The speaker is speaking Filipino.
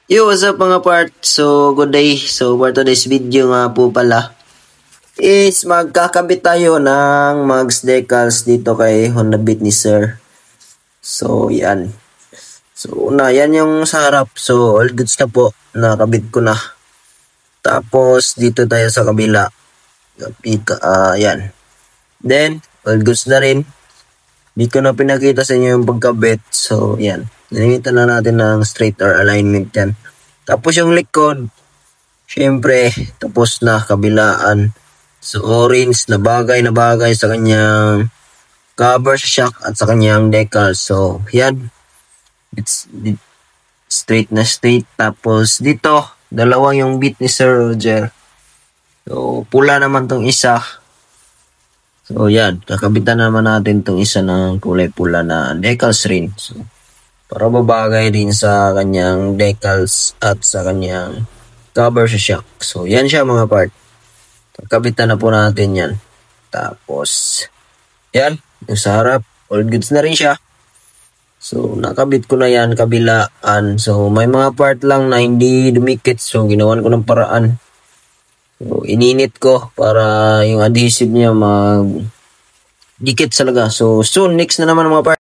Yo, what's up mga part? So, good day. So, for today's video nga po pala is magkakabit tayo ng mags decals dito kay Honda Beat ni Sir. So, yan. So, yan yung sa harap. So, all goods na po. Nakabit ko na. Tapos, dito tayo sa kabila. Yan. Then, all goods na rin. Di ko na pinakita sa inyo yung pagkabit. So, yan. Nalimitan na natin ng straight or alignment yan. Tapos yung likod, syempre, tapos na kabilaan. So, orange na bagay sa kanyang cover sa shock at sa kanyang decal. So, yan. It's straight na straight. Tapos, dito, dalawang yung beat ni Sir Roger. So, pula naman tong isa. So, yan. Kakabitan naman natin tong isa ng kulay pula na decals rin. So, para babagay din sa kanyang decals at sa kanyang cover sa shock. So, yan siya mga part. Kabitan na po natin yan. Tapos, yan. Yung sa harap, all goods na rin siya. So, nakabit ko na yan, kabilaan. So, may mga part lang na hindi dumikit. So, ginawan ko ng paraan. So, ininit ko para yung adhesive niya mag-dikit talaga. So, soon, next na naman mga part.